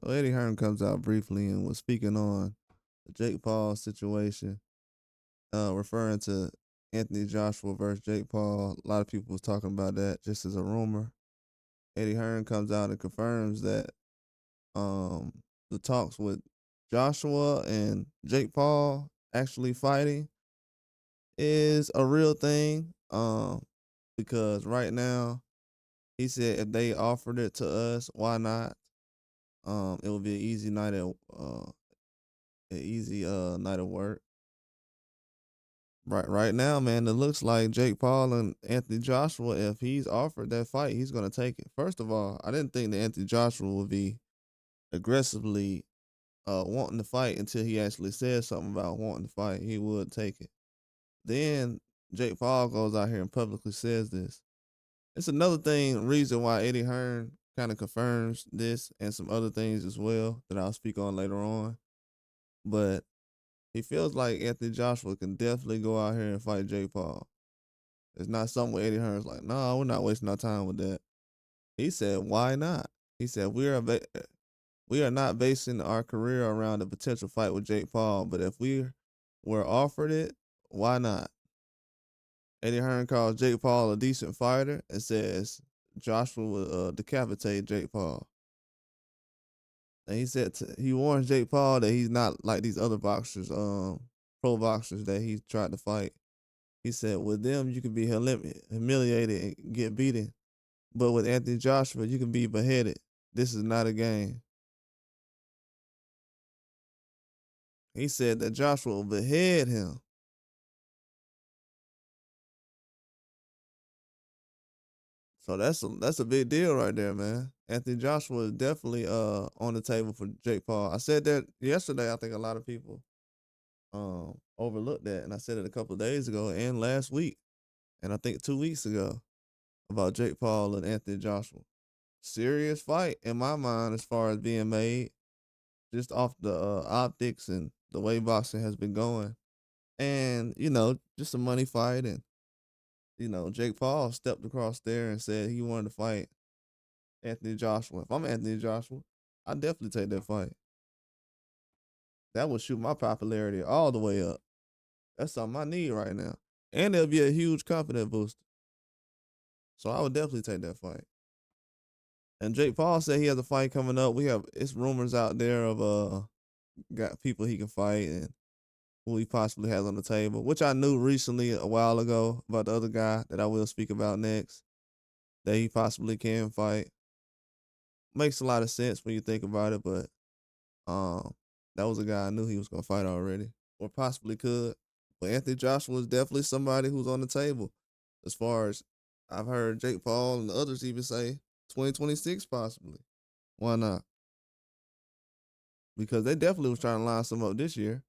So Eddie Hearn comes out briefly and was speaking on the Jake Paul situation, referring to Anthony Joshua versus Jake Paul. A lot of people was talking about that just as a rumor. Eddie Hearn comes out and confirms that um, the talks with Joshua and Jake Paul actually fighting is a real thing. Because right now he said if they offered it to us, why not? It would be an easy night at an easy night of work. Right now, man, it looks like Jake Paul and Anthony Joshua, if he's offered that fight, he's gonna take it. First of all, I didn't think that Anthony Joshua would be aggressively wanting to fight until he actually said something about wanting to fight. He would take it. Then Jake Paul goes out here and publicly says this. It's another reason why Eddie Hearn kind of confirms this and some other things as well that I'll speak on later on. But he feels like Anthony Joshua can definitely go out here and fight Jake Paul. It's not something where Eddie Hearn's like, no, we're not wasting our time with that. He said, why not? He said, we are not basing our career around a potential fight with Jake Paul, but if we were offered it, why not? Eddie Hearn calls Jake Paul a decent fighter and says Joshua will decapitate Jake Paul. And he said he warns Jake Paul that he's not like these other boxers, pro boxers that he tried to fight. He said, with them, you can be humiliated and get beaten. But with Anthony Joshua, you can be beheaded. This is not a game. He said that Joshua will behead him. So that's a big deal right there, man. Anthony Joshua is definitely on the table for Jake Paul. I said that yesterday. I think a lot of people overlooked that, and I said it a couple of days ago and last week, and I think 2 weeks ago about Jake Paul and Anthony Joshua. Serious fight in my mind as far as being made, just off the optics and the way boxing has been going, and just a money fight. And Jake Paul stepped across there and said he wanted to fight Anthony Joshua. If I'm Anthony Joshua, I definitely take that fight. That would shoot my popularity all the way up. That's something I need right now. And it'll be a huge confidence booster. So I would definitely take that fight. And Jake Paul said he has a fight coming up. It's rumors out there of got people he can fight and who he possibly has on the table, which I knew recently a while ago about the other guy that I will speak about next, that he possibly can fight. Makes a lot of sense when you think about it, but that was a guy I knew he was gonna fight already, or possibly could. But Anthony Joshua is definitely somebody who's on the table. As far as I've heard Jake Paul and the others even say 2026 possibly. Why not? Because they definitely was trying to line some up this year.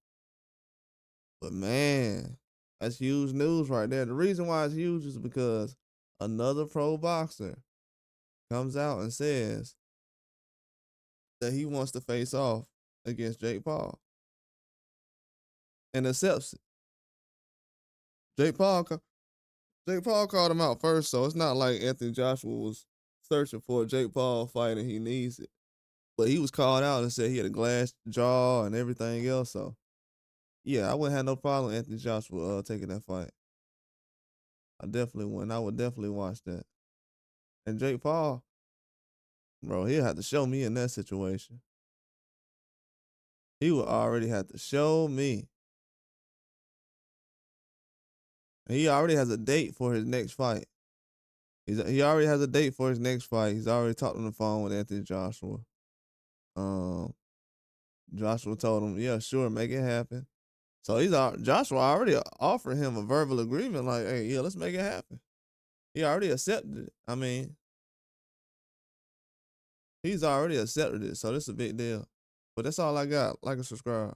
But man, that's huge news right there. The reason why it's huge is because another pro boxer comes out and says that he wants to face off against Jake Paul and accepts it. Jake Paul called him out first, so it's not like Anthony Joshua was searching for a Jake Paul fight and he needs it. But he was called out and said he had a glass jaw and everything else. So yeah, I wouldn't have no problem with Anthony Joshua taking that fight. I definitely wouldn't. I would definitely watch that. And Jake Paul, bro, he'll have to show me in that situation. He would already have to show me. And he already has a date for his next fight. He already has a date for his next fight. He's already talked on the phone with Anthony Joshua. Joshua told him, "Yeah, sure, make it happen." So Joshua already offered him a verbal agreement, like, "Hey, yeah, let's make it happen." He already accepted it. I mean, he's already accepted it, so this is a big deal. But that's all I got. Like and subscribe.